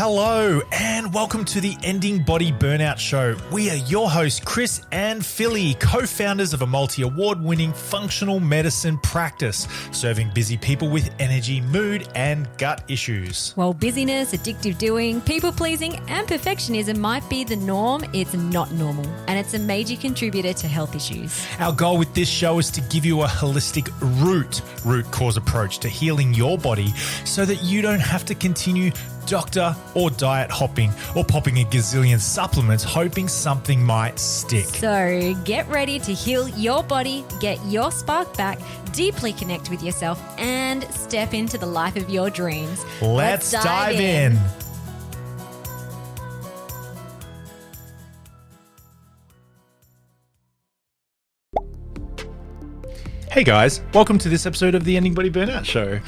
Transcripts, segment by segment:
Hello and welcome to the Ending Body Burnout Show. We are your hosts, Chris and Philly, co-founders of a multi-award-winning functional medicine practice, serving busy people with energy, mood, and gut issues. While busyness, addictive doing, people-pleasing, and perfectionism might be the norm, it's not normal, and it's a major contributor to health issues. Our goal with this show is to give you a holistic root cause approach to healing your body so that you don't have to continue doctor or diet hopping or popping a gazillion supplements hoping something might stick. So get ready to heal your body, get your spark back, deeply connect with yourself, and step into the life of your dreams. Let's dive in. Hey guys, welcome to this episode of the Ending Body Burnout Show.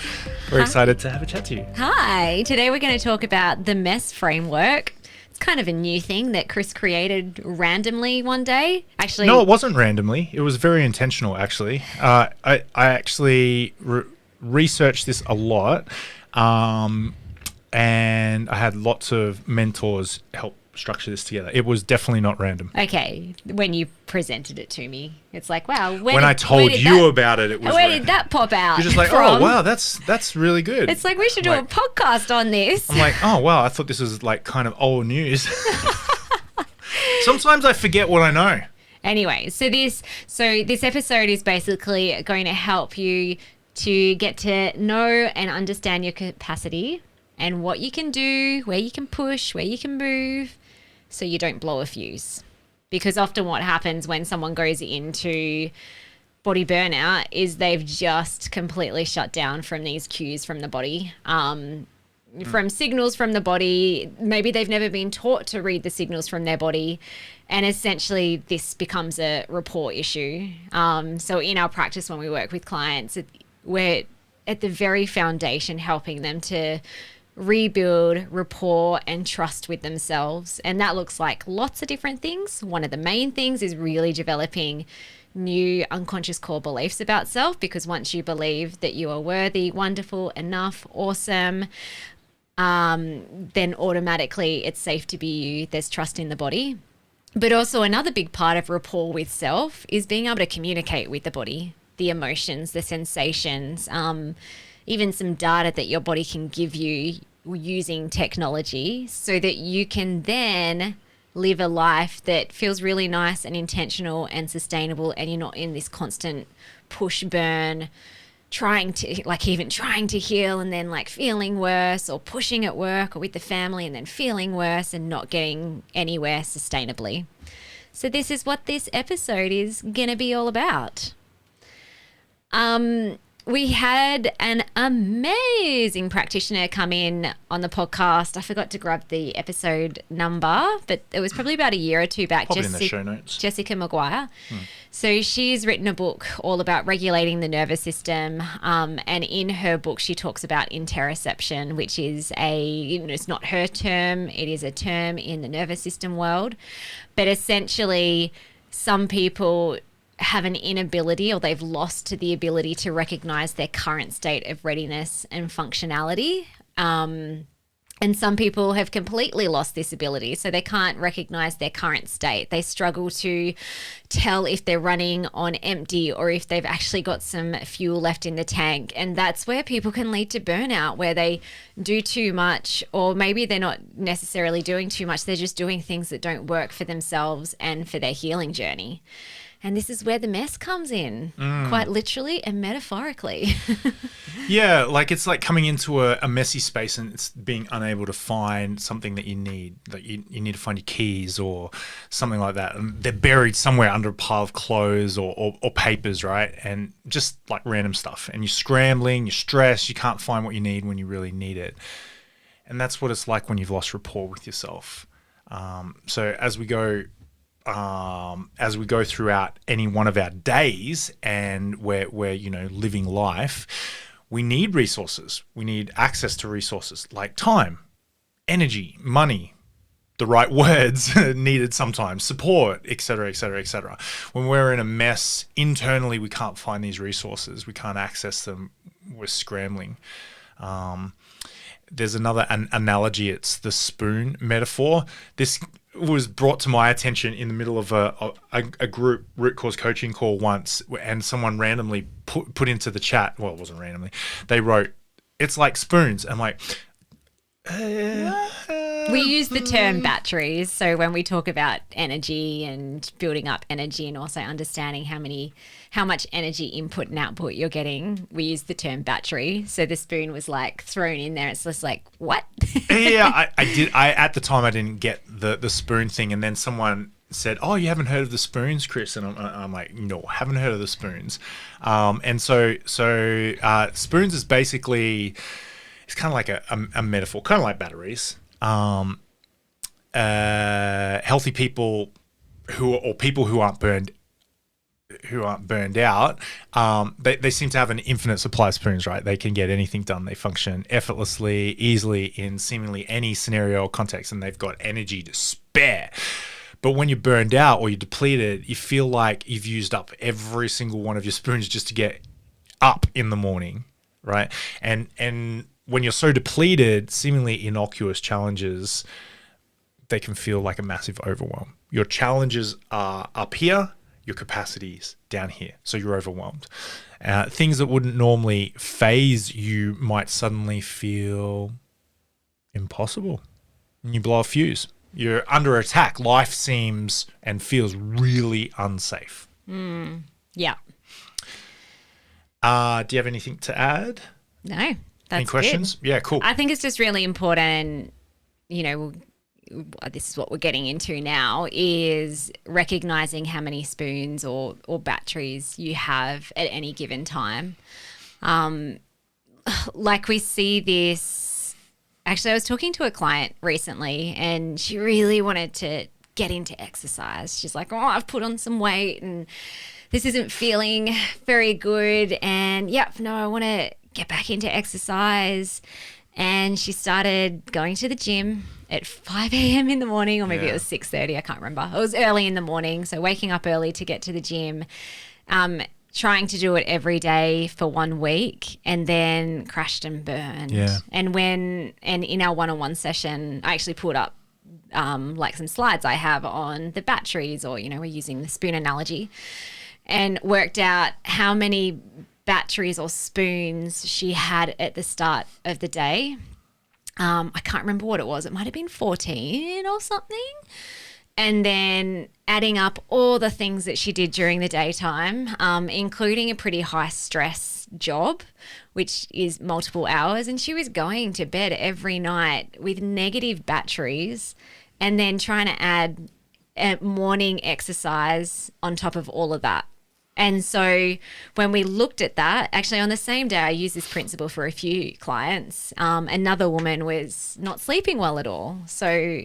We're excited to have a chat to you. Hi, today we're going to talk about the M.E.S.S framework. It's kind of a new thing that Chris created randomly one day. Actually, no, it wasn't randomly. It was very intentional, actually. I actually researched this a lot, and I had lots of mentors help structure this together. It was definitely not random. Okay, when you presented it to me, it's like, wow. When I told you about it, it was where did that pop out? You're just like, from? Oh wow, that's really good. It's like we should do a podcast on this. I'm like, oh wow, I thought this was like kind of old news. Sometimes I forget what I know. Anyway, so this episode is basically going to help you to get to know and understand your capacity and what you can do, where you can push, where you can move, so you don't blow a fuse. Because often what happens when someone goes into body burnout is they've just completely shut down from these cues from the body, from signals from the body. Maybe they've never been taught to read the signals from their body. And essentially this becomes a rapport issue. So in our practice, when we work with clients, we're at the very foundation helping them to rebuild rapport and trust with themselves. And that looks like lots of different things. One of the main things is really developing new unconscious core beliefs about self, because once you believe that you are worthy, wonderful, enough, awesome, then automatically it's safe to be you. There's trust in the body. But also another big part of rapport with self is being able to communicate with the body, the emotions, the sensations, even some data that your body can give you using technology, so that you can then live a life that feels really nice and intentional and sustainable, and you're not in this constant push burn, trying to heal and then like feeling worse, or pushing at work or with the family and then feeling worse and not getting anywhere sustainably. So this is what this episode is going to be all about. We had an amazing practitioner come in on the podcast. I forgot to grab the episode number, but it was probably about a year or two back. Probably in the show notes. Jessica Maguire. So she's written a book all about regulating the nervous system. And in her book, she talks about interoception, which is it's not her term. It is a term in the nervous system world. But essentially, some people have an inability, or they've lost the ability to recognize their current state of readiness and functionality. And some people have completely lost this ability, so they can't recognize their current state. They struggle to tell if they're running on empty or if they've actually got some fuel left in the tank. And that's where people can lead to burnout, where they do too much, or maybe they're not necessarily doing too much. They're just doing things that don't work for themselves and for their healing journey. And this is where the mess comes in, quite literally and metaphorically. Yeah, like it's like coming into a messy space and it's being unable to find something that you need. Like you need to find your keys or something like that. And they're buried somewhere under a pile of clothes or papers, right? And just like random stuff. And you're scrambling, you're stressed, you can't find what you need when you really need it. And that's what it's like when you've lost rapport with yourself. So as we go throughout any one of our days and we're living life, we need resources. We need access to resources like time, energy, money, the right words needed sometimes, support, et cetera, et cetera, et cetera. When we're in a mess internally, we can't find these resources. We can't access them. We're scrambling. there's another analogy. It's the spoon metaphor. This was brought to my attention in the middle of a group root cause coaching call once, and someone randomly put into the chat. Well, it wasn't randomly. They wrote, "It's like spoons." I'm like, we use the term batteries. So when we talk about energy and building up energy and also understanding how much energy input and output you're getting, we use the term battery. So the spoon was like thrown in there. It's just like, what? Yeah, I did. At the time I didn't get the spoon thing, and then someone said, "Oh, you haven't heard of the spoons, Chris?" And I'm like, "No, haven't heard of the spoons." And so spoons is basically, it's kind of like a metaphor, kind of like batteries. Healthy people people who aren't burned out, they seem to have an infinite supply of spoons, right? They can get anything done. They function effortlessly, easily in seemingly any scenario or context, and they've got energy to spare. But when you're burned out or you're depleted, you feel like you've used up every single one of your spoons just to get up in the morning, right? And when you're so depleted, seemingly innocuous challenges, they can feel like a massive overwhelm. Your challenges are up here, your capacities down here, so you're overwhelmed. Things that wouldn't normally phase you might suddenly feel impossible, and you blow a fuse. You're under attack. Life seems and feels really unsafe. Yeah. Do you have anything to add? No, that's Any questions? good. Yeah, cool. I think it's just really important, this is what we're getting into now, is recognizing how many spoons or batteries you have at any given time. Like we see this. Actually, I was talking to a client recently and she really wanted to get into exercise. She's like, "Oh, I've put on some weight and this isn't feeling very good. And I want to get back into exercise." And she started going to the gym at 5 a.m. in the morning, or maybe it was 6:30. I can't remember. It was early in the morning. So waking up early to get to the gym, trying to do it every day for 1 week, and then crashed and burned. Yeah. And in our one-on-one session, I actually put up like some slides I have on the batteries, or, we're using the spoon analogy, and worked out how many batteries or spoons she had at the start of the day. I can't remember what it was. It might have been 14 or something. And then adding up all the things that she did during the daytime, including a pretty high stress job, which is multiple hours. And she was going to bed every night with negative batteries, and then trying to add morning exercise on top of all of that. And so when we looked at that, actually on the same day, I used this principle for a few clients. Another woman was not sleeping well at all. So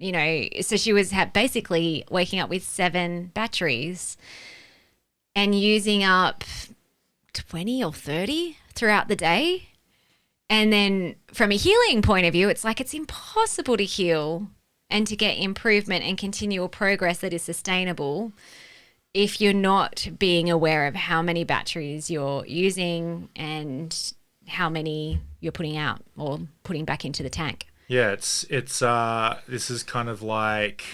she was basically waking up with 7 batteries and using up 20 or 30 throughout the day. And then from a healing point of view, it's like it's impossible to heal and to get improvement and continual progress that is sustainable if you're not being aware of how many batteries you're using and how many you're putting out or putting back into the tank. Yeah, it's this is kind of like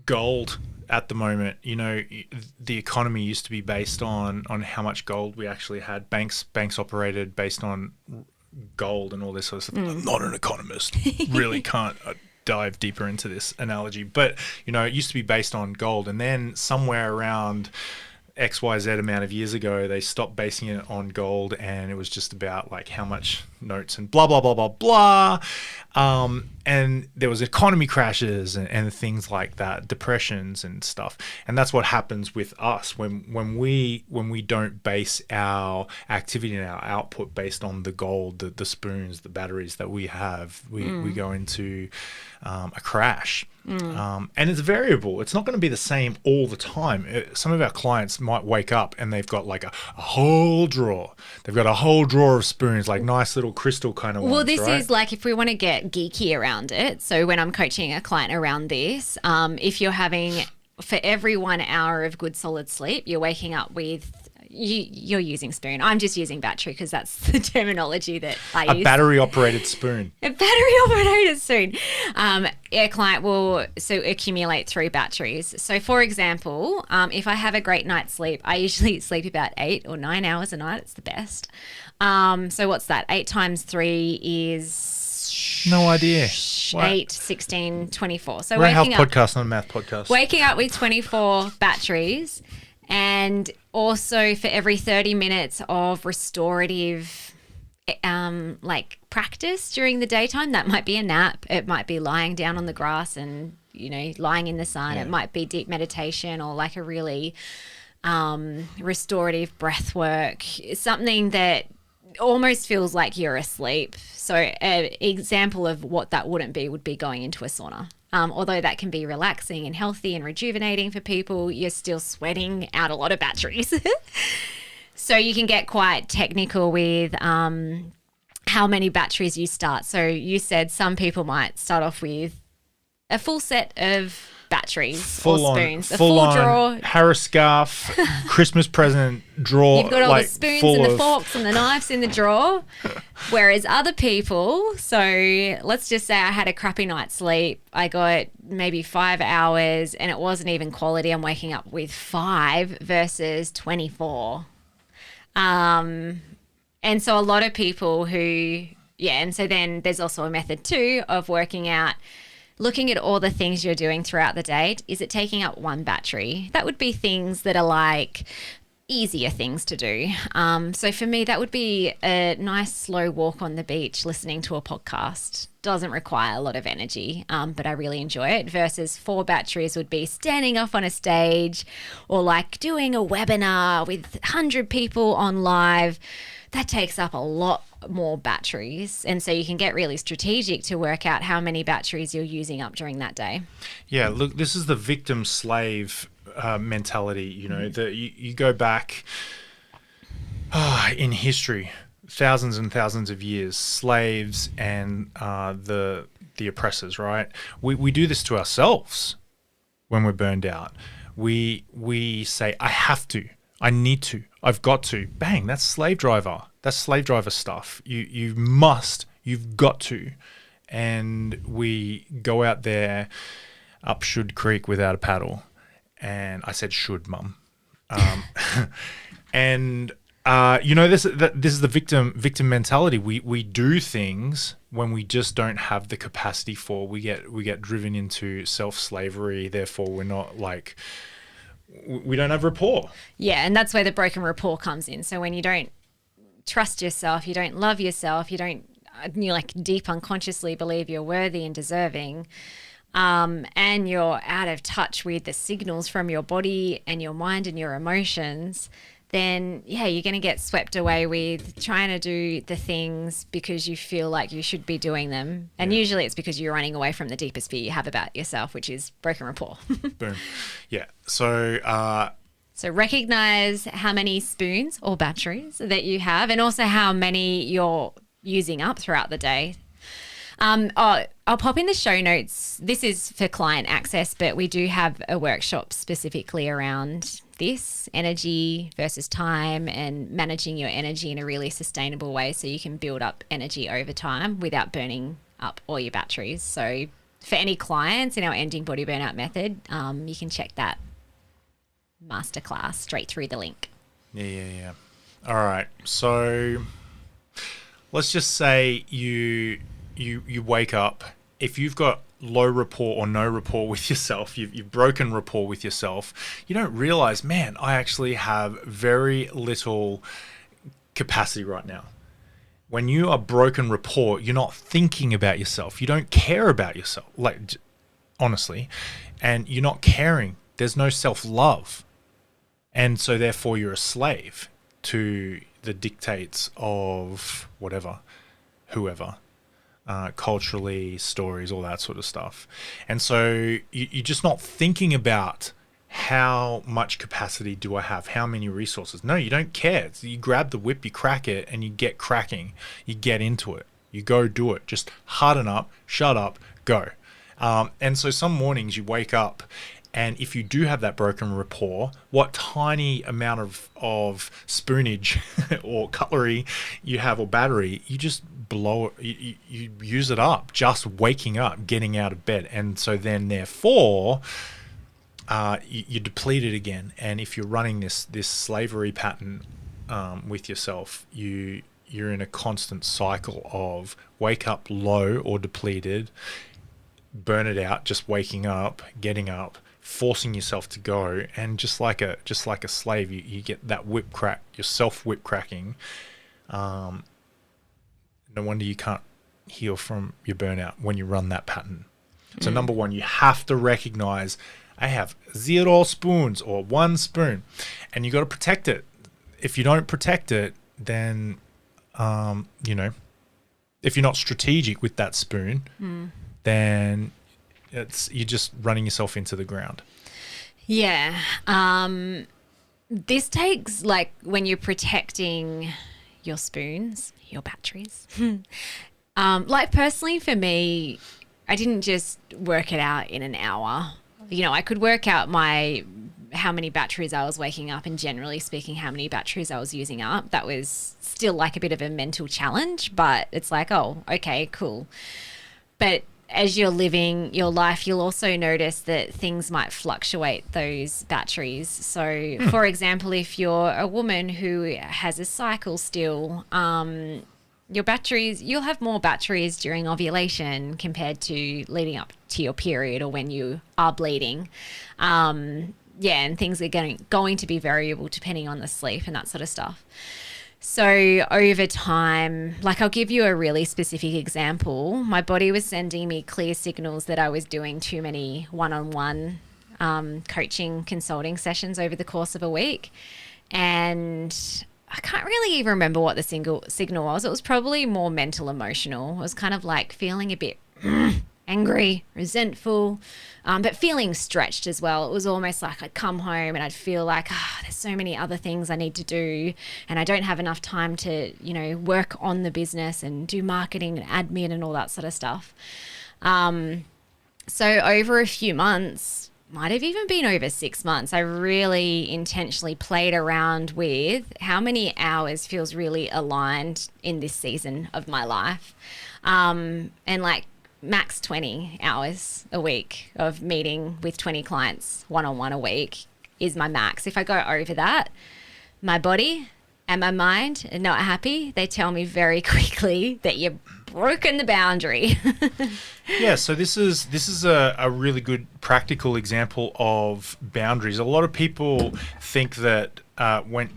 gold at the moment. The economy used to be based on how much gold we actually had. Banks operated based on gold and all this sort of stuff. I'm not an economist. Really can't dive deeper into this analogy, but it used to be based on gold, and then somewhere around XYZ amount of years ago, they stopped basing it on gold, and it was just about like how much notes and blah, blah, blah, blah, blah. And there was economy crashes and things like that, depressions and stuff. And that's what happens with us when we don't base our activity and our output based on the gold, the spoons, the batteries that we have, we go into a crash. And it's variable. It's not going to be the same all the time. Some of our clients might wake up and they've got like a whole drawer. They've got a whole drawer of spoons, like nice little crystal kind of ones. Well, this right? is like, if we want to get geeky around it. So when I'm coaching a client around this, if you're having, for every 1 hour of good solid sleep, you're waking up with You're using spoon. I'm just using battery because that's the terminology that I use. A battery operated spoon. A battery operated spoon. A client will accumulate 3 batteries. So for example, if I have a great night's sleep, I usually sleep about 8 or 9 hours a night. It's the best. So what's that? 8 times 3 is... No idea. 8, 16, 24. So we're a health waking up, podcast, not a math podcast. Waking up with 24 batteries, and also for every 30 minutes of restorative like practice during the daytime. That might be a nap. It might be lying down on the grass and, lying in the sun. Yeah. It might be deep meditation or like a really restorative breath work, something that almost feels like you're asleep. So an example of what that wouldn't be would be going into a sauna. Although that can be relaxing and healthy and rejuvenating for people, you're still sweating out a lot of batteries. So you can get quite technical with how many batteries you start. So you said some people might start off with a full set of batteries or spoons. A full drawer. Harris scarf, Christmas present drawer. You've got all the spoons and the forks and the knives in the drawer. Whereas other people, so let's just say I had a crappy night's sleep. I got maybe 5 hours and it wasn't even quality. I'm waking up with 5 versus 24. And so a lot of people and so then there's also a method too of working out, looking at all the things you're doing throughout the day. Is it taking up 1 battery? That would be things that are like easier things to do. So for me, that would be a nice slow walk on the beach, listening to a podcast. Doesn't require a lot of energy, but I really enjoy it. Versus 4 batteries would be standing up on a stage or like doing a webinar with 100 people on live. That takes up a lot more batteries. And so you can get really strategic to work out how many batteries you're using up during that day. Yeah, look, this is the victim-slave mentality. You go back in history, thousands and thousands of years, slaves and the oppressors, right? We do this to ourselves when we're burned out. We say, I have to, I need to, I've got to. Bang, that's slave driver. That's slave driver stuff. You must, you've got to. And we go out there up Should Creek without a paddle. And I said should, Mum. And this is the victim mentality. We do things when we just don't have the capacity for. We get driven into self-slavery. Therefore, we're not like, we don't have rapport. Yeah, and that's where the broken rapport comes in. So when you don't trust yourself, you don't love yourself, you like deep unconsciously believe you're worthy and deserving, and you're out of touch with the signals from your body and your mind and your emotions, then you're going to get swept away with trying to do the things because you feel like you should be doing them. And usually it's because you're running away from the deepest fear you have about yourself, which is broken rapport. Boom. Yeah. So recognize how many spoons or batteries that you have, and also how many you're using up throughout the day. I'll pop in the show notes. This is for client access, but we do have a workshop specifically around this, energy versus time, and managing your energy in a really sustainable way so you can build up energy over time without burning up all your batteries. So for any clients in our Ending Body Burnout method, you can check that masterclass straight through the link. Yeah. All right. So let's just say you wake up. If you've got low rapport or no rapport with yourself, you've broken rapport with yourself, you don't realize, man, I actually have very little capacity right now. When you are broken rapport, you're not thinking about yourself. You don't care about yourself, like honestly, and you're not caring. There's no self-love. And so therefore you're a slave to the dictates of whatever, whoever. Culturally, stories, all that sort of stuff. And so you're just not thinking about how much capacity do I have, how many resources. No, you don't care. So you grab the whip, you crack it, and you get cracking. You get into it. You go do it. Just harden up, shut up, go. And so some mornings you wake up And if you do have that broken rapport, what tiny amount of spoonage or cutlery you have or battery, you just blow it, you use it up just waking up, getting out of bed. And so then therefore you deplete it again. And if you're running this slavery pattern with yourself, you're in a constant cycle of wake up low or depleted, burn it out, just waking up, getting up, forcing yourself to go, and just like a slave, you get that whip crack, yourself whip cracking. No wonder you can't heal from your burnout when you run that pattern. So number one, you have to recognize I have 0 spoons or 1 spoon, and you got to protect it. If you don't protect it, then if you're not strategic with that spoon, then you're just running yourself into the ground. Yeah. This takes, like, when you're protecting your spoons, your batteries. Like, personally for me, I didn't just work it out in an hour. I could work out how many batteries I was waking up, and generally speaking, how many batteries I was using up. That was still like a bit of a mental challenge, but it's like, oh, okay, cool. But as you're living your life, you'll also notice that things might fluctuate those batteries. So, for example, if you're a woman who has a cycle still, your batteries, you'll have more batteries during ovulation compared to leading up to your period or when you are bleeding. And things are going to be variable depending on the sleep and that sort of stuff. So over time, like, I'll give you a really specific example. My body was sending me clear signals that I was doing too many one-on-one coaching consulting sessions over the course of a week. And I can't really even remember what the signal was. It was probably more mental, emotional. It was kind of like feeling a bit angry, resentful, but feeling stretched as well. It was almost like I'd come home and I'd feel like, there's so many other things I need to do, and I don't have enough time to, work on the business and do marketing and admin and all that sort of stuff. So over a few months, might have even been over 6 months, I really intentionally played around with how many hours feels really aligned in this season of my life. And like, max 20 hours a week of meeting with 20 clients one-on-one a week is my max. If I go over that, my body and my mind are not happy. They tell me very quickly that you've broken the boundary. Yeah, so this is a really good practical example of boundaries. A lot of people think that when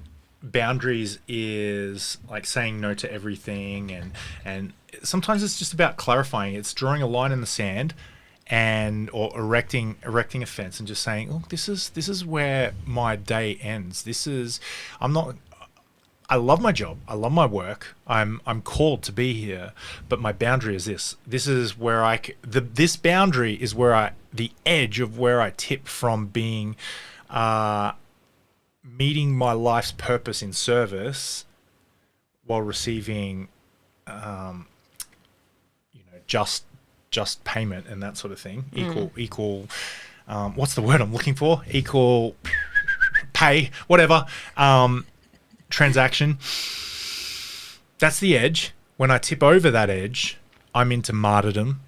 boundaries is like saying no to everything, and sometimes it's just about clarifying. It's drawing a line in the sand or erecting a fence and just saying, oh, this is where my day ends. I love my job. I love my work. I'm called to be here, but my boundary is this. This is where this boundary is where the edge of where I tip from being meeting my life's purpose in service while receiving just payment and that sort of thing. Equal what's the word I'm looking for? Equal pay, whatever. Transaction. That's the edge. When I tip over that edge, I'm into martyrdom.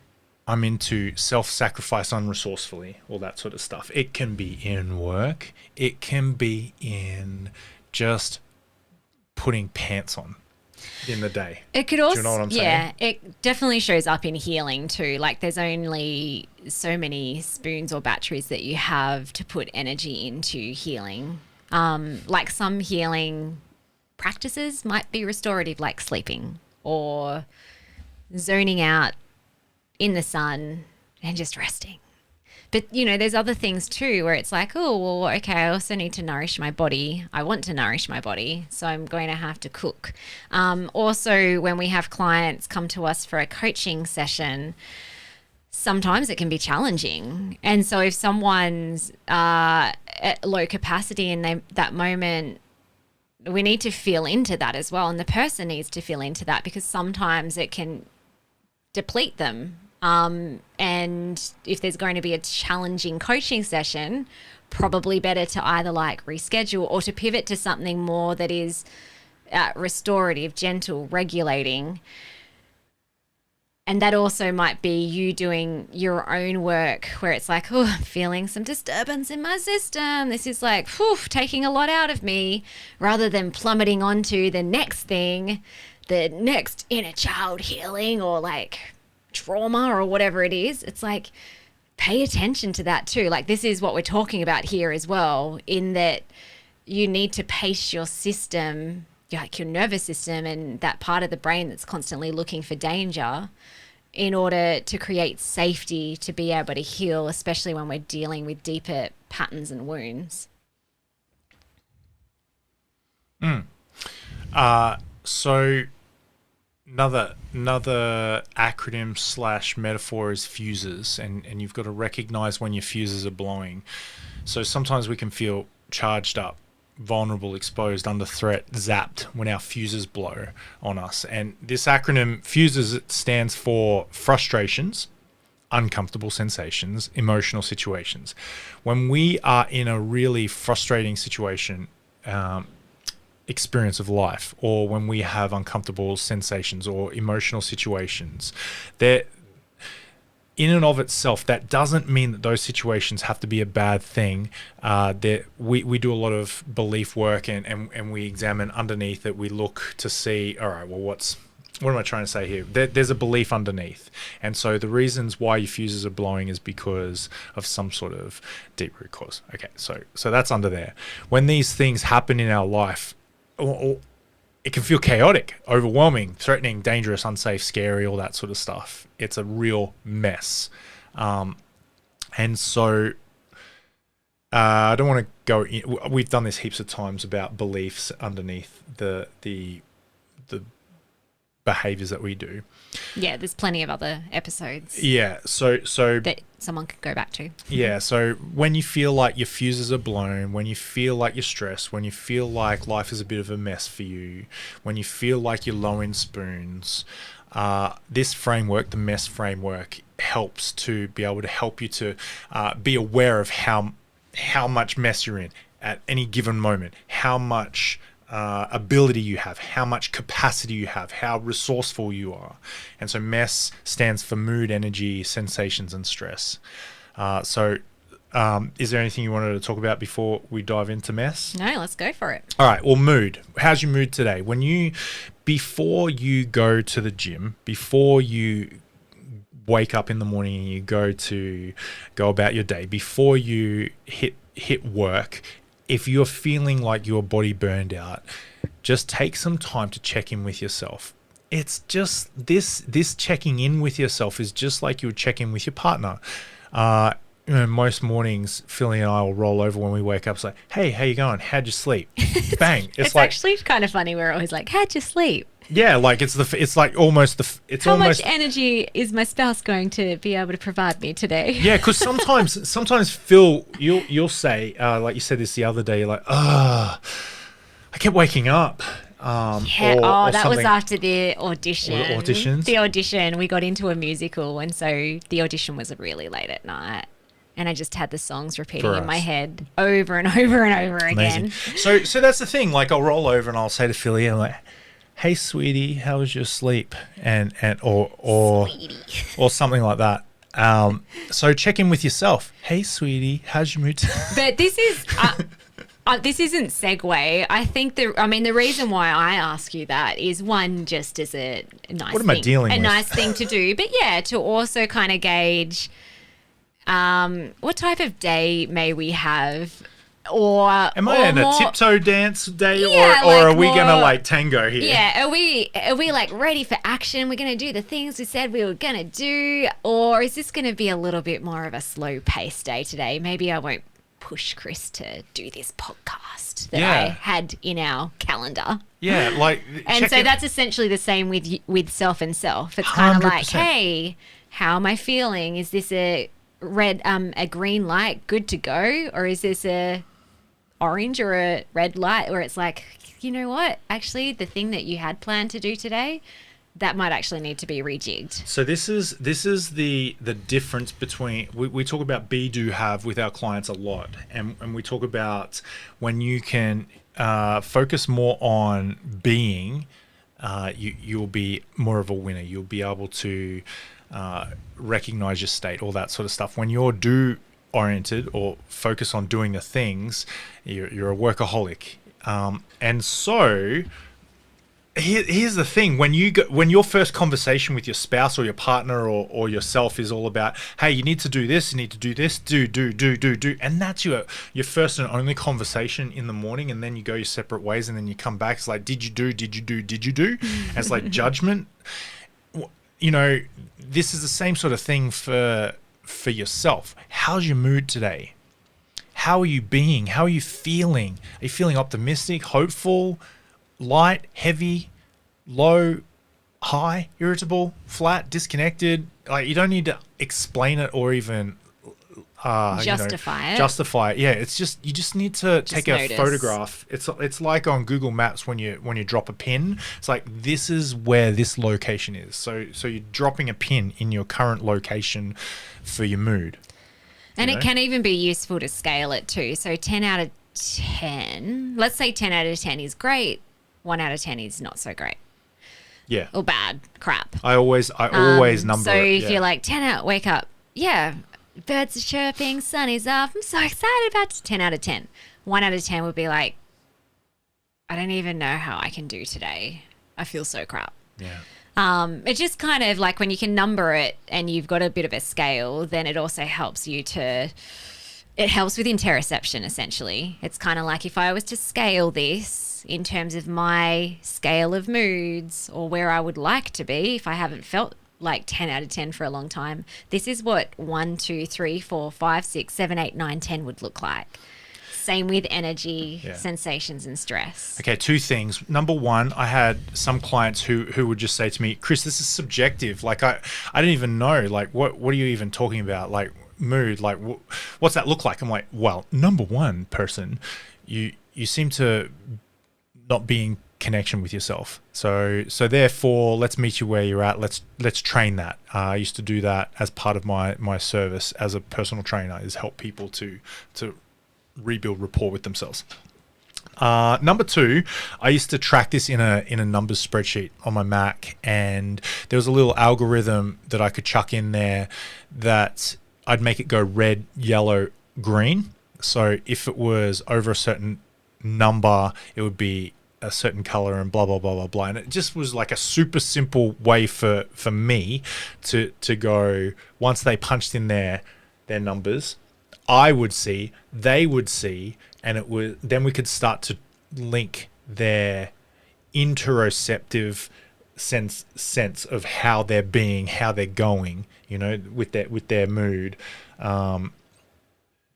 I'm into self-sacrifice unresourcefully, all that sort of stuff. It can be in work. It can be in just putting pants on in the day. It could also, do you know what I'm saying? It definitely shows up in healing too. Like, there's only so many spoons or batteries that you have to put energy into healing. Like, some healing practices might be restorative, like sleeping or zoning out in the sun and just resting. But, there's other things too where it's like, oh, well, okay, I also need to nourish my body. I want to nourish my body, so I'm going to have to cook. Also, when we have clients come to us for a coaching session, sometimes it can be challenging. And so if someone's at low capacity in that moment, we need to feel into that as well. And the person needs to feel into that, because sometimes it can deplete them And if there's going to be a challenging coaching session, probably better to either like reschedule or to pivot to something more that is restorative, gentle, regulating. And that also might be you doing your own work where it's like, oh, I'm feeling some disturbance in my system. This is like, whew, taking a lot out of me, rather than plummeting onto the next thing, the next inner child healing or like trauma or whatever it is. It's like, pay attention to that too. Like, this is what we're talking about here as well, in that you need to pace your system, like your nervous system and that part of the brain that's constantly looking for danger, in order to create safety to be able to heal, especially when we're dealing with deeper patterns and wounds. So another acronym / metaphor is fuses, and you've got to recognize when your fuses are blowing. So sometimes we can feel charged up, vulnerable, exposed, under threat, zapped when our fuses blow on us. And this acronym fuses, it stands for frustrations, uncomfortable sensations, emotional situations. When we are in a really frustrating situation, experience of life, or when we have uncomfortable sensations or emotional situations, there, in and of itself, that doesn't mean that those situations have to be a bad thing. We do a lot of belief work, and we examine underneath it. We look to see, all right, well, what am I trying to say here? There's a belief underneath. And so the reasons why your fuses are blowing is because of some sort of deep root cause. Okay, so that's under there. When these things happen in our life, it can feel chaotic, overwhelming, threatening, dangerous, unsafe, scary, all that sort of stuff. It's a real mess. And so I don't want to go in. We've done this heaps of times about beliefs underneath the behaviors that we do. Yeah, there's plenty of other episodes. Yeah, so that someone could go back to. Yeah, so when you feel like your fuses are blown, when you feel like you're stressed, when you feel like life is a bit of a mess for you, when you feel like you're low in spoons, this framework, the M.E.S.S framework, helps to be able to help you to be aware of how much mess you're in at any given moment, how much ability you have, how much capacity you have, how resourceful you are. And so M.E.S.S stands for mood, energy, sensations, and stress. Is there anything you wanted to talk about before we dive into M.E.S.S? No, let's go for it. All right. Well, mood. How's your mood today? Before you go to the gym, before you wake up in the morning and you go about your day, before you hit work, if you're feeling like your body burned out, just take some time to check in with yourself. It's just this checking in with yourself is just like you would check in with your partner. Most mornings, Philly and I will roll over when we wake up. It's like, hey, how you going? How'd you sleep? Bang. It's like, actually kind of funny. We're always like, how'd you sleep? Yeah, like how much energy is my spouse going to be able to provide me today? Yeah, because sometimes Phil, you'll say, like you said this the other day, you're like, I kept waking up. That was after the audition. Auditions? The audition, we got into a musical, and so the audition was really late at night. And I just had the songs repeating in my head over and over and over Amazing. again. So that's the thing. Like, I'll roll over and I'll say to Philly, I'm like, hey, sweetie, how was your sleep? Or something like that. So check in with yourself. Hey, sweetie, how's your mood? But this is... this isn't segue. I think the reason why I ask you that is, one, just as a nice what am I dealing with? Nice thing to do, but yeah, to also kind of gauge what type of day may we have, or am I in a tiptoe dance day, yeah, or are we gonna like tango here? Yeah, are we like ready for action? We're gonna do the things we said we were gonna do, or is this gonna be a little bit more of a slow paced day today? Maybe I won't push Chris to do this podcast that I had in our calendar. Yeah, like, and so that's essentially the same with self and self. It's kind of like, hey, how am I feeling? Is this a green light, good to go, or is this a orange or a red light where it's like, you know what? Actually, the thing that you had planned to do today, that might actually need to be rejigged. So this is the difference between we talk about be, do, have with our clients a lot, and we talk about when you can focus more on being, you'll be more of a winner. You'll be able to recognize your state, all that sort of stuff. When you're do oriented or focus on doing the things, you're a workaholic, and so. Here's the thing: when your first conversation with your spouse or your partner or yourself is all about, hey, you need to do this, you need to do this, do, and that's your first and only conversation in the morning, and then you go your separate ways, and then you come back. It's like, did you do? And it's like judgment. This is the same sort of thing for yourself. How's your mood today? How are you being? How are you feeling? Are you feeling optimistic, hopeful? Light, heavy, low, high, irritable, flat, disconnected? Like, you don't need to explain it or even justify it. Justify it. Yeah, it's just you just need to take notice. A photograph. It's like on Google Maps when you drop a pin. It's like, this is where this location is. So you're dropping a pin in your current location for your mood. And it can even be useful to scale it too. So 10 out of 10. Let's say 10 out of 10 is great. 1 out of 10 is not so great. Yeah. Or bad. Crap. I always number so it. if you're like 10 out, wake up. Yeah. Birds are chirping. Sun is up. I'm so excited about 10 out of 10. 1 out of 10 would be like, I don't even know how I can do today. I feel so crap. Yeah. It's just kind of like when you can number it and you've got a bit of a scale, then it also helps you it helps with interoception, essentially. It's kind of like if I was to scale this in terms of my scale of moods or where I would like to be, if I haven't felt like 10 out of 10 for a long time, this is what 1, 2, 3, 4, 5, 6, 7, 8, 9, 10 would look like. Same with energy, sensations, and stress. Okay, two things. Number one, I had some clients who would just say to me, Chris, this is subjective. Like, I didn't even know. Like, what are you even talking about? Like, mood. Like, what's that look like? I'm like, well, number one, person, you seem to not be in connection with yourself. So therefore, let's meet you where you're at. Let's train that. I used to do that as part of my service as a personal trainer, is help people to rebuild rapport with themselves. Number two, I used to track this in a numbers spreadsheet on my Mac, and there was a little algorithm that I could chuck in there that I'd make it go red, yellow, green. So if it was over a certain number, it would be a certain color and blah, blah, blah, blah, blah. And it just was like a super simple way for me to go, once they punched in their numbers, I would see, they would see, and then we could start to link their interoceptive sense of how they're being, how they're going, with their mood.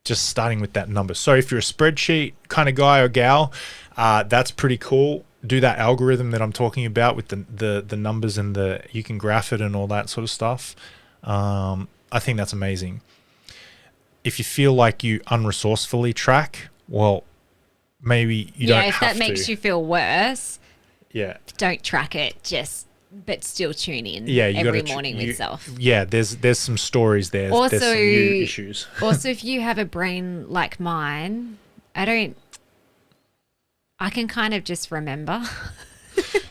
Just starting with that number. So if you're a spreadsheet kind of guy or gal, that's pretty cool. Do that algorithm that I'm talking about with the numbers and you can graph it and all that sort of stuff. I think that's amazing. If you feel like you unresourcefully track, well, maybe you don't have to. Yeah, if that makes you feel worse, don't track it, but still tune in every morning with self. Yeah, there's some stories there. Also, there's some new issues. Also, if you have a brain like mine, I can kind of just remember.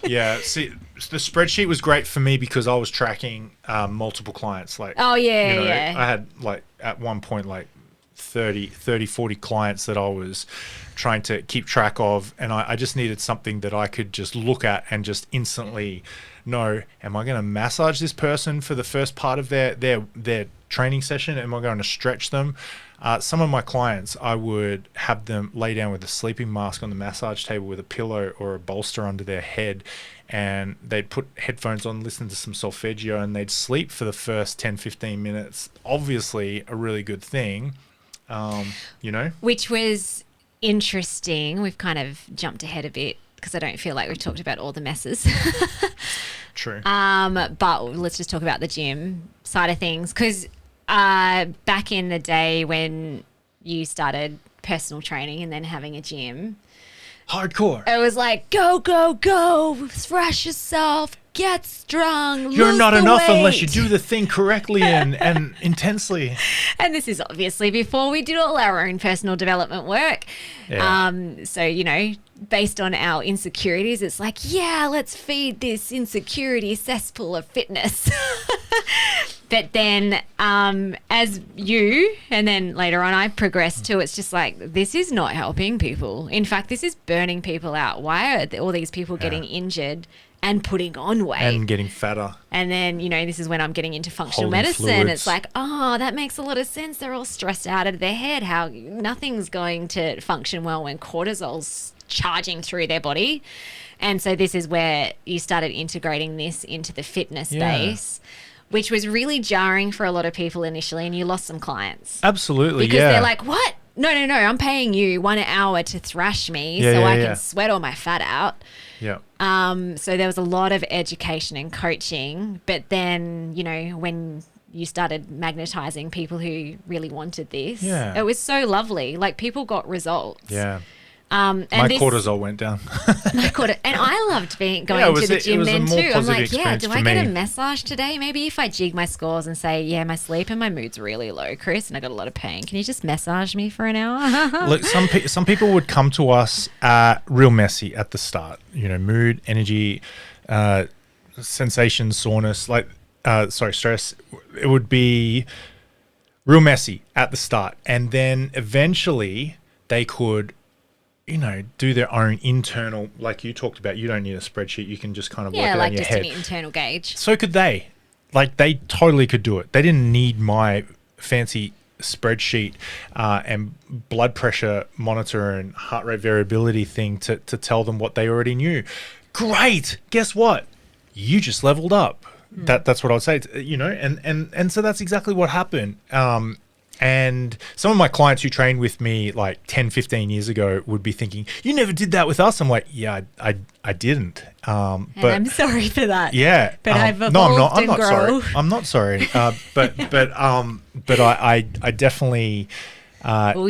Yeah, see, the spreadsheet was great for me because I was tracking multiple clients. Like, yeah. I had at one point 30, 40 clients that I was trying to keep track of, and I just needed something that I could just look at and just instantly know, am I going to massage this person for the first part of their training session? Am I going to stretch them? Some of my clients, I would have them lay down with a sleeping mask on the massage table with a pillow or a bolster under their head, and they'd put headphones on, listen to some solfeggio, and they'd sleep for the first 10-15 minutes. Obviously a really good thing, Which was interesting. We've kind of jumped ahead a bit because I don't feel like we've talked about all the messes. True. But let's just talk about the gym side of things, because back in the day when you started personal training and then having a gym, Hardcore. It was like, go, go, go, thrash yourself, get strong. You're lose not the enough weight. unless you do the thing correctly and intensely. And this is obviously before we did all our own personal development work. Yeah. So, you know, based on our insecurities, it's like, yeah, let's feed this insecurity cesspool of fitness. But then as you, and then later on I progressed to, it's just like, this is not helping people. In fact, this is burning people out. Why are all these people getting injured and putting on weight? And getting fatter. And then, you know, this is when I'm getting into functional Holding medicine. fluids. It's like, oh, that makes a lot of sense. They're all stressed out of their head. How nothing's going to function well when cortisol's charging through their body. And so this is where you started integrating this into the fitness space, which was really jarring for a lot of people initially, and you lost some clients. Absolutely, Because they're like, what? No, I'm paying you 1 hour to thrash me so I can sweat all my fat out. Yeah. So there was a lot of education and coaching, but then, you know, when you started magnetizing people who really wanted this, it was so lovely. Like, people got results. Yeah. And My cortisol went down. And I loved going to the gym then too. I'm like, yeah, do I get a massage today? Maybe if I jig my scores and say, yeah, my sleep and my mood's really low, Chris, and I got a lot of pain. Can you just massage me for an hour? Look, some people would come to us real messy at the start. You know, mood, energy, sensation, soreness, stress. It would be real messy at the start. And then eventually they could, you know, do their own internal, like you talked about. You don't need a spreadsheet. You can just kind of work it in your head. an internal gauge. So could they. Like, they totally could do it. They didn't need my fancy spreadsheet and blood pressure monitor and heart rate variability thing to tell them what they already knew. Great. Guess what? You just leveled up. That's what I would say, you know, and so that's exactly what happened. And some of my clients who trained with me like 10, 15 years ago would be thinking, you never did that with us. I'm like, yeah, I didn't. And I'm sorry for that. Yeah. But I've evolved I'm not grow. sorry. I'm not sorry. But I definitely, Well,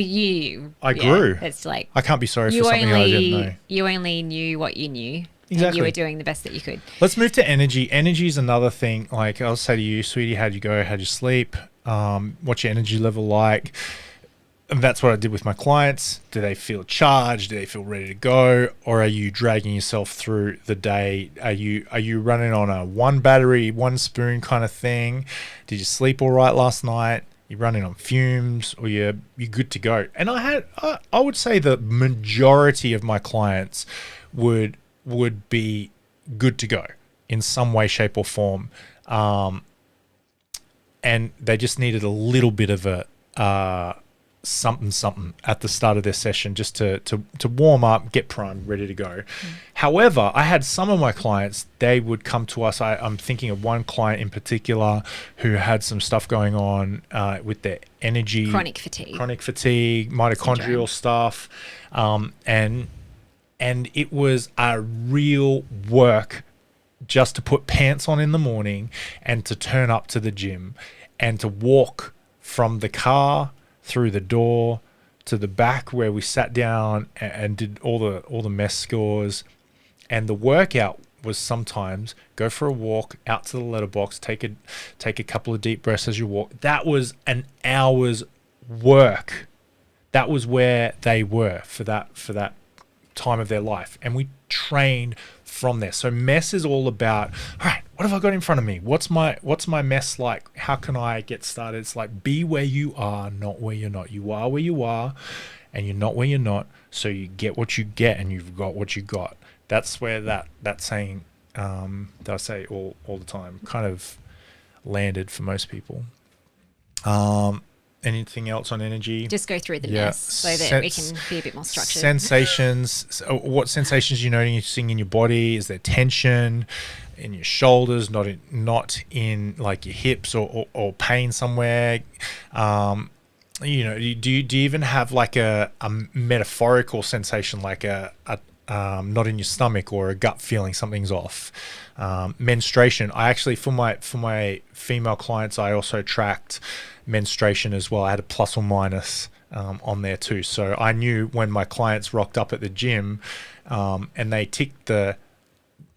I grew. It's like, I can't be sorry for something I didn't know. you only knew what you knew. Exactly. And you were doing the best that you could. Let's move to energy. Energy is another thing. Like, I'll say to you, sweetie, how'd you go? How'd you sleep? What's your energy level like? And that's what I did with my clients. Do they feel charged? Do they feel ready to go? Or are you dragging yourself through the day? Are you running on a one battery, one spoon kind of thing? Did you sleep all right last night? You're running on fumes, or you're good to go? And I would say the majority of my clients would be good to go in some way, shape, or form. And they just needed a little bit of a something at the start of their session just to warm up, get primed, ready to go. However, I had some of my clients, they would come to us. I'm thinking of one client in particular who had some stuff going on with their energy. Chronic fatigue, mitochondrial stuff. And it was a real work just to put pants on in the morning and to turn up to the gym and to walk from the car through the door to the back where we sat down and did all the M.E.S.S scores. And the workout was sometimes go for a walk out to the letterbox, take a couple of deep breaths as you walk. That was an hour's work. That was where they were for that time of their life, and we trained from there. So M.E.S.S is all about, all right, what have I got in front of me? What's my M.E.S.S like? How can I get started? It's like, be where you are, not where you're not. You are where you are, and you're not where you're not. So you get what you get, and you've got what you got. That's where that saying that I say all the time kind of landed for most people. Anything else on energy? Just go through the M.E.S.S so that we can be a bit more structured. Sensations. So what sensations are you noticing in your body? Is there tension in your shoulders, not in like your hips or pain somewhere? You know, do you even have like a metaphorical sensation, like a not in your stomach or a gut feeling something's off? Menstruation. I actually, for my female clients, I also tracked menstruation as well. I had a plus or minus on there too. So I knew when my clients rocked up at the gym and they ticked the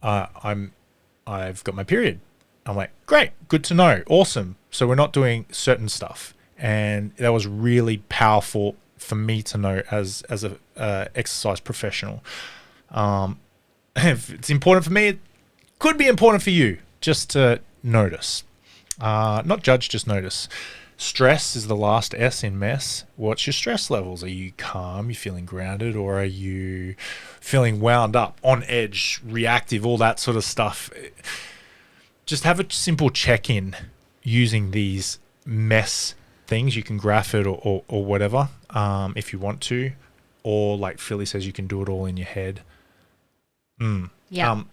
I've got my period. I'm like, great, good to know, awesome. So we're not doing certain stuff, and that was really powerful for me to know as a exercise professional. If it's important for me, it could be important for you just to notice, not judge, just notice. Stress is the last S in M.E.S.S. What's your stress levels? Are you calm? You feeling grounded, or are you feeling wound up, on edge, reactive, all that sort of stuff? Just have a simple check-in using these M.E.S.S things. You can graph it or whatever if you want to, or like Philly says, you can do it all in your head. Yeah.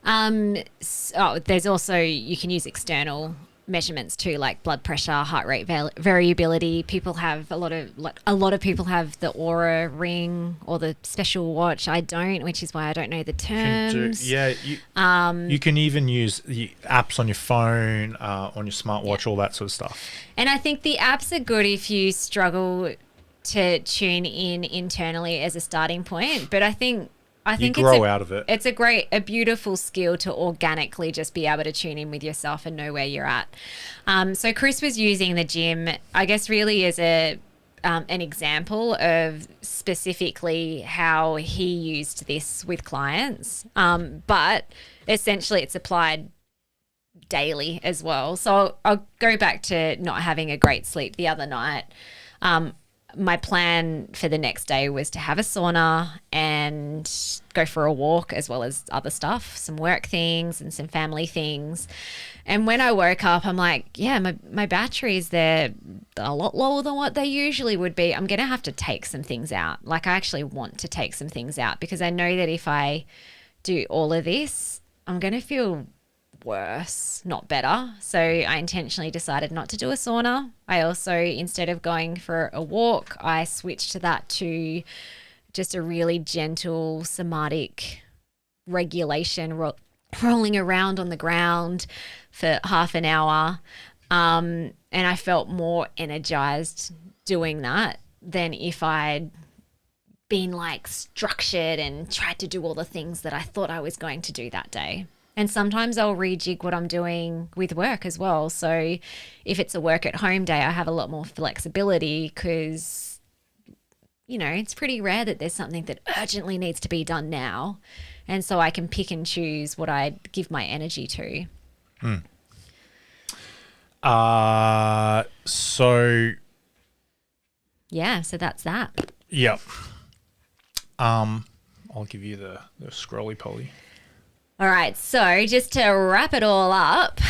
There's also, you can use external measurements too, like blood pressure, heart rate variability. People have a lot of people have the Aura ring or the special watch. I don't, which is why I don't know the terms. You can even use the apps on your phone, on your smartwatch, all that sort of stuff. And I think the apps are good if you struggle to tune in internally as a starting point. But I think out of it. It's a beautiful skill to organically just be able to tune in with yourself and know where you're at. So Chris was using the gym, I guess, really as an example of specifically how he used this with clients. But essentially it's applied daily as well. So I'll go back to not having a great sleep the other night. My plan for the next day was to have a sauna and go for a walk, as well as other stuff, some work things and some family things. And when I woke up, I'm like, yeah, my batteries, they're a lot lower than what they usually would be. I'm going to have to take some things out. Like, I actually want to take some things out because I know that if I do all of this, I'm going to feel worse, not better. So I intentionally decided not to do a sauna. I also, instead of going for a walk, I switched that to just a really gentle somatic regulation, rolling around on the ground for half an hour. And I felt more energized doing that than if I'd been like structured and tried to do all the things that I thought I was going to do that day. And sometimes I'll rejig what I'm doing with work as well. So if it's a work at home day, I have a lot more flexibility because, you know, it's pretty rare that there's something that urgently needs to be done now. And so I can pick and choose what I give my energy to. Yeah, so that's that. Yep. I'll give you the scrolly poly. All right, so just to wrap it all up,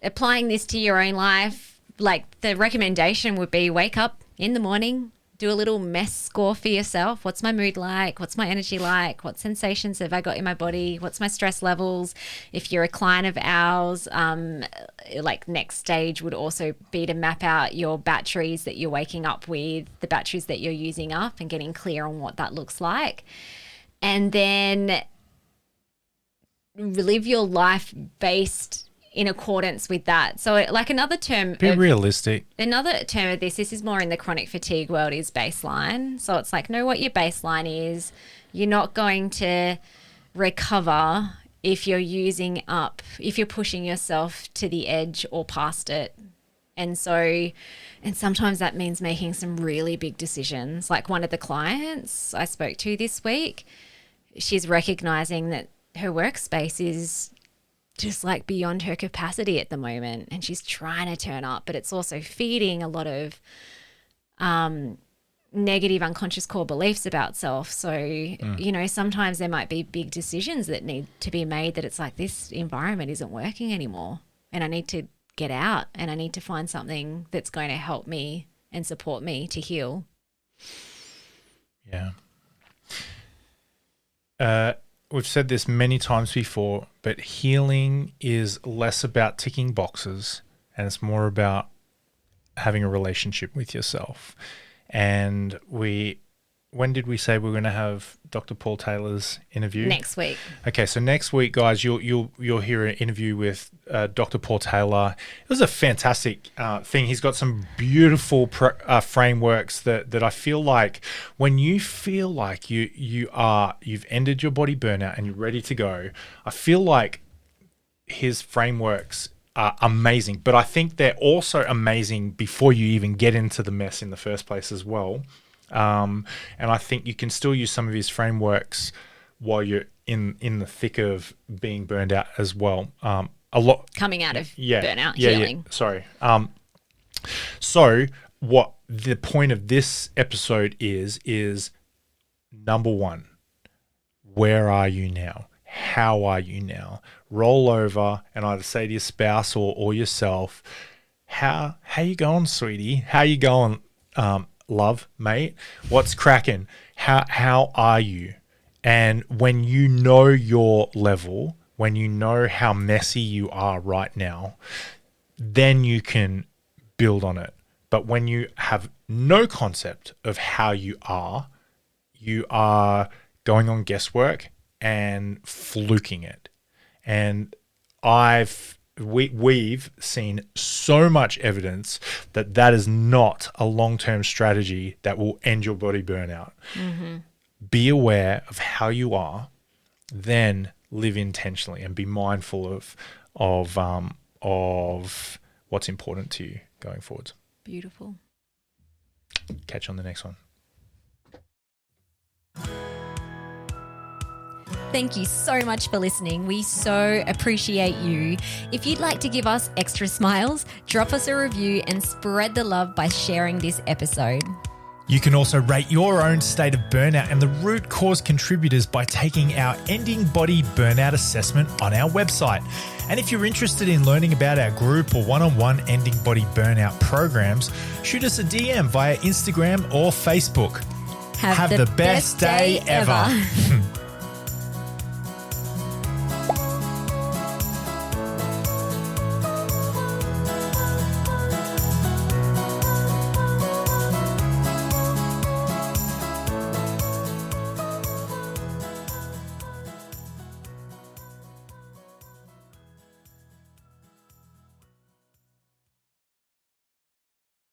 applying this to your own life, like the recommendation would be wake up in the morning, do a little M.E.S.S score for yourself. What's my mood like? What's my energy like? What sensations have I got in my body? What's my stress levels? If you're a client of ours, like next stage would also be to map out your batteries that you're waking up with, the batteries that you're using up, and getting clear on what that looks like. And then live your life based in accordance with that. So like another term, be realistic. Another term of this is more in the chronic fatigue world, is baseline. So it's like, know what your baseline is. You're not going to recover if you're pushing yourself to the edge or past it. And sometimes that means making some really big decisions. Like one of the clients I spoke to this week, she's recognizing that her workspace is just like beyond her capacity at the moment, and she's trying to turn up, but it's also feeding a lot of negative unconscious core beliefs about self. So, you know, sometimes there might be big decisions that need to be made that it's like, this environment isn't working anymore and I need to get out and I need to find something that's going to help me and support me to heal. Yeah. We've said this many times before, but healing is less about ticking boxes and it's more about having a relationship with yourself. And we when did we say we are going to have Dr. Paul Taylor's interview? Next week. Okay, so next week, guys, you'll hear an interview with Dr. Paul Taylor. It was a fantastic thing. He's got some beautiful frameworks that I feel like when you feel like you've ended your body burnout and you're ready to go, I feel like his frameworks are amazing. But I think they're also amazing before you even get into the mess in the first place as well. And I think you can still use some of his frameworks while you're in the thick of being burned out as well. A lot coming out of burnout, healing. Yeah. Sorry. So what the point of this episode is number one, where are you now? How are you now? Roll over and either say to your spouse or yourself, how you going, sweetie? How you going, love, mate? What's cracking? How are you? And when you know your level, when you know how messy you are right now, then you can build on it. But when you have no concept of how you are going on guesswork and fluking it. And we've seen so much evidence that is not a long-term strategy that will end your body burnout. Mm-hmm. Be aware of how you are, then live intentionally and be mindful of what's important to you going forward. Beautiful. Catch you on the next one. Thank you so much for listening. We so appreciate you. If you'd like to give us extra smiles, drop us a review and spread the love by sharing this episode. You can also rate your own state of burnout and the root cause contributors by taking our Ending Body Burnout Assessment on our website. And if you're interested in learning about our group or one-on-one Ending Body Burnout programs, shoot us a DM via Instagram or Facebook. Have the best day ever.